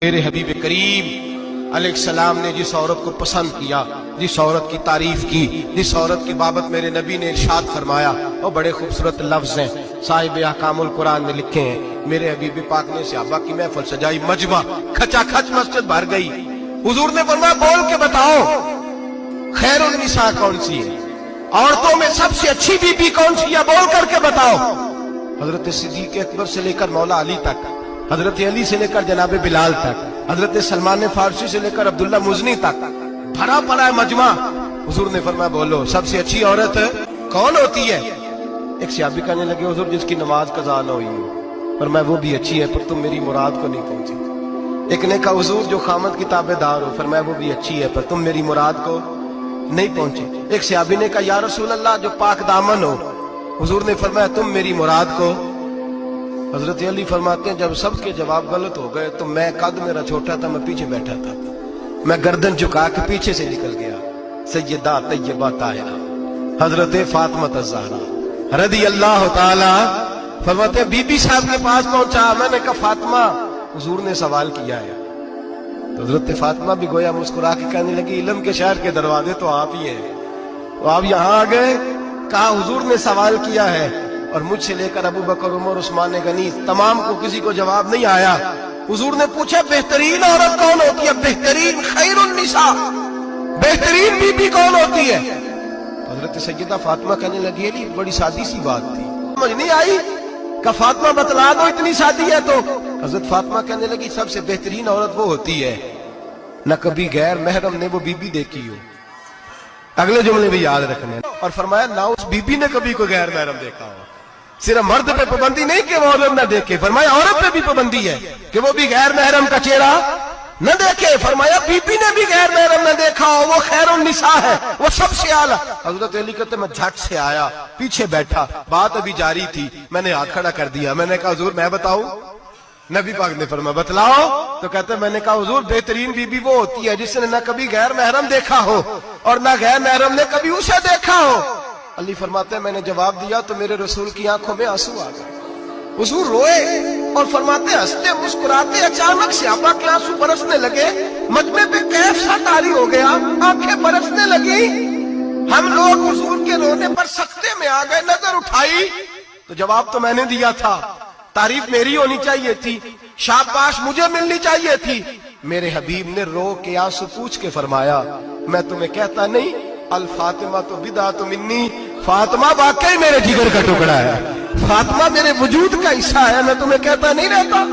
میرے حبیب کریم علیہ السلام نے جس عورت کو پسند کیا، جس عورت کی تعریف کی، جس عورت کی بابت میرے نبی نے ارشاد فرمایا، وہ بڑے خوبصورت لفظ ہیں، صاحب احکام القرآن نے لکھے ہیں۔ میرے حبیب پاک نے صحابہ کی محفل سجائی، مجمع کھچا کھچ مسجد بھر گئی۔ حضور نے فرمایا بول کے بتاؤ خیر النساء کون سی ہے، عورتوں میں سب سے اچھی بی بی کون سی ہے، بول کر کے بتاؤ۔ حضرت صدیق اکبر سے لے کر مولا علی تک، حضرت علی سے لے کر جناب بلال تک، حضرت سلمان فارسی سے لے کر عبداللہ مزنی تک بھرا پڑا ہے مجمع۔ حضور نے فرمایا بولو سب سے اچھی عورت کون ہوتی ہے؟ ایک صحابی کہنے لگے حضور جس کی نماز قضا نہ ہوئی ہو، فرمایا وہ بھی اچھی ہے پر تم میری مراد کو نہیں پہنچی۔ ایک نے کہا حضور جو خامد کی تابع دار ہو، فرمایا وہ بھی اچھی ہے پر تم میری مراد کو نہیں پہنچے۔ ایک صحابی نے کہا یا رسول اللہ جو پاک دامن ہو، حضور نے فرمایا تم میری مراد کو۔ حضرت علی فرماتے ہیں جب سب کے جواب غلط ہو گئے تو میں قد میرا چھوٹا تھا، میں پیچھے بیٹھا تھا، میں گردن جھکا کے پیچھے سے نکل گیا۔ سیدہ طیبہ طاہرہ حضرت فاطمہ الزہرا رضی اللہ تعالی فرماتے ہیں بی بی صاحب کے پاس پہنچا، میں نے کہا فاطمہ حضور نے سوال کیا ہے۔ تو حضرت فاطمہ بھی گویا مسکرا کے کہنے لگی علم کے شہر کے دروازے تو آپ ہی ہیں، تو آپ یہاں آ گئے۔ کہا حضور نے سوال کیا ہے اور مجھ سے لے کر ابو بکر عمر عثمان غنی تمام کو کسی کو جواب نہیں آیا۔ حضور نے پوچھا بہترین عورت کون ہوتی ہے، بہترین خیر النساء بہترین بی بی کون ہوتی ہے؟ حضرت سیدہ فاطمہ کہنے لگی علی بڑی سادی سی بات تھی، سمجھ نہیں آئی؟ کہ فاطمہ بتلا دو اتنی سادی ہے تو۔ حضرت فاطمہ کہنے لگی سب سے بہترین عورت وہ ہوتی ہے نہ کبھی غیر محرم نے وہ بی بی دیکھی ہو۔ اگلے جملے بھی یاد رکھنے، اور فرمایا نہ اس بی بی نے کبھی کوئی غیر محرم دیکھا ہو۔ صرف مرد پہ پابندی نہیں کہ وہ عورت نہ دیکھے، فرمایا عورت پہ بھی پابندی ہے کہ وہ بھی غیر محرم کا چہرہ نہ دیکھے۔ فرمایا بی بی نے بھی غیر محرم نہ دیکھا ہو، وہ خیر النساء ہے، وہ سب سے اعلیٰ۔ حضرت علی کہتے میں جھٹ سے آیا، پیچھے بیٹھا، بات ابھی جاری تھی، میں نے ہاتھ کھڑا کر دیا، میں نے کہا حضور میں بتاؤں؟ نبی پاک نے فرمایا بتلاؤ۔ تو کہتے میں نے کہا حضور بہترین بی بی وہ ہوتی ہے جس نے نہ کبھی غیر محرم دیکھا ہو اور نہ غیر محرم نے کبھی اسے دیکھا ہو۔ علی فرماتے ہیں میں نے جواب دیا تو میرے رسول کی آنکھوں میں آنسو آ گئے، حضور روئے اور فرماتے ہنستے مسکراتے اچانک صحابہ کے آنسو برسنے لگے، مجمع پہ کیف سا طاری ہو گیا، آنکھیں برسنے لگی۔ ہم لوگ حضور کے رونے پر سکتے میں آ گئے، نظر اٹھائی تو جواب تو میں نے دیا تھا، تعریف میری ہونی چاہیے تھی، شاباش مجھے ملنی چاہیے تھی۔ میرے حبیب نے رو کے آنسو پوچھ کے فرمایا میں تمہیں کہتا نہیں الفاطمہ تو بدعۃ منی، فاطمہ واقعی میرے جگر کا ٹکڑا ہے، فاطمہ میرے وجود کا حصہ ہے، میں تمہیں کہتا نہیں رہتا؟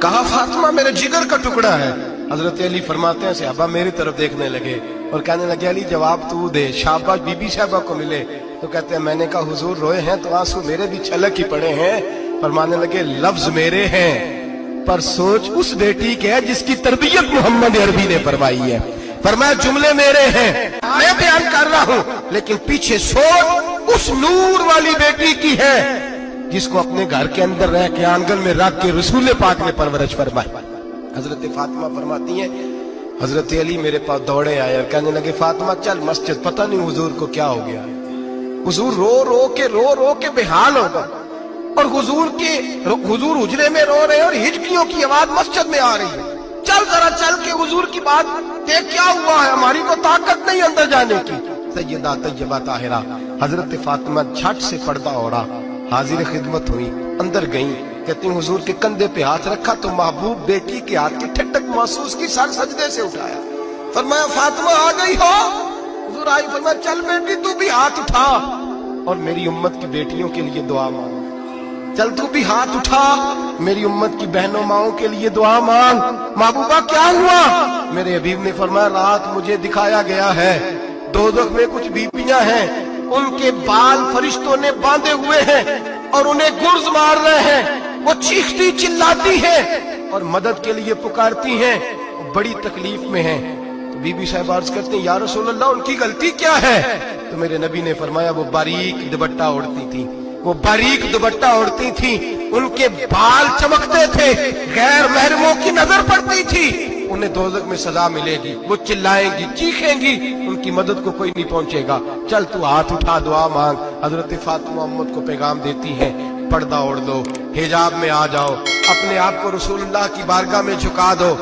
کہا فاطمہ میرے جگر کا ٹکڑا ہے۔ حضرت علی فرماتے ہیں صحابہ میری طرف دیکھنے لگے اور کہنے لگے علی جواب تو دے، شاباش بی بی صاحبہ کو ملے۔ تو کہتے ہیں میں نے کہا حضور روئے ہیں تو آنسو میرے بھی چھلک ہی پڑے ہیں۔ فرمانے لگے لفظ میرے ہیں پر سوچ اس بیٹی کے ہے جس کی تربیت محمد عربی نے فرمائی ہے۔ فرمایا جملے میرے ہیں میں بیان کر رہا ہوں لیکن پیچھے سوچ اس نور والی بیٹی کی ہے جس کو اپنے گھر کے اندر رہ کے آنگن میں رکھ کے رسول پاک نے پرورش فرمائی۔ حضرت فاطمہ فرماتی ہیں حضرت علی میرے پاس دوڑے آئے اور کہنے لگے فاطمہ چل مسجد، پتہ نہیں حضور کو کیا ہو گیا۔ حضور رو رو کے بےحال ہو گئے اور حضور حجرے میں رو رہے ہیں اور ہچکیوں کی آواز مسجد میں آ رہی ہے، چل ذرا چل کے حضور کی بات دیکھ کیا ہوا ہے، ہماری کو طاقت نہیں اندر جانے کی۔ سیدہ طیبہ طاہرہ حضرت فاطمہ جھٹ سے پردہ اوڑا، حاضر خدمت ہوئی، اندر گئیں، کہتی ہیں حضور کے کندھے پہ ہاتھ رکھا تو محبوب بیٹی کے ہاتھ کی ٹھنڈک محسوس کی، سر سجدے سے اٹھایا، فرمایا فاطمہ آ گئی ہو؟ حضور آئی، فرمایا چل بیٹی تو بھی ہاتھ اٹھا اور میری امت کی بیٹیوں کے لیے دعا مانگ، چل تو بھی ہاتھ اٹھا میری امت کی بہنوں ماؤں کے لیے دعا مانگ۔ محبوبہ کیا ہوا؟ میرے حبیب نے فرمایا رات مجھے دکھایا گیا ہے دوزخ میں کچھ بیبیاں ہیں، ان کے بال فرشتوں نے باندھے ہوئے ہیں اور انہیں گرز مار رہے ہیں، وہ چیختی چلاتی ہیں اور مدد کے لیے پکارتی ہیں، بڑی تکلیف میں ہیں۔ تو بی بی صاحب عرض کرتے ہیں یا رسول اللہ ان کی غلطی کیا ہے؟ تو میرے نبی نے فرمایا وہ باریک دوپٹہ اوڑھتی تھی، وہ باریک دوپٹہ اوڑھتی تھی، ان کے بال چمکتے تھے، غیر محرموں کی نظر پڑتی تھی، انہیں دوزخ میں سزا ملے گی، وہ چلائیں گی چیخیں گی، ان کی مدد کو کوئی نہیں پہنچے گا، چل تو ہاتھ اٹھا دعا مانگ۔ حضرت فاطمہ امت کو پیغام دیتی ہیں پردہ اوڑھ دو، حجاب میں آ جاؤ، اپنے آپ کو رسول اللہ کی بارگاہ میں جھکا دو۔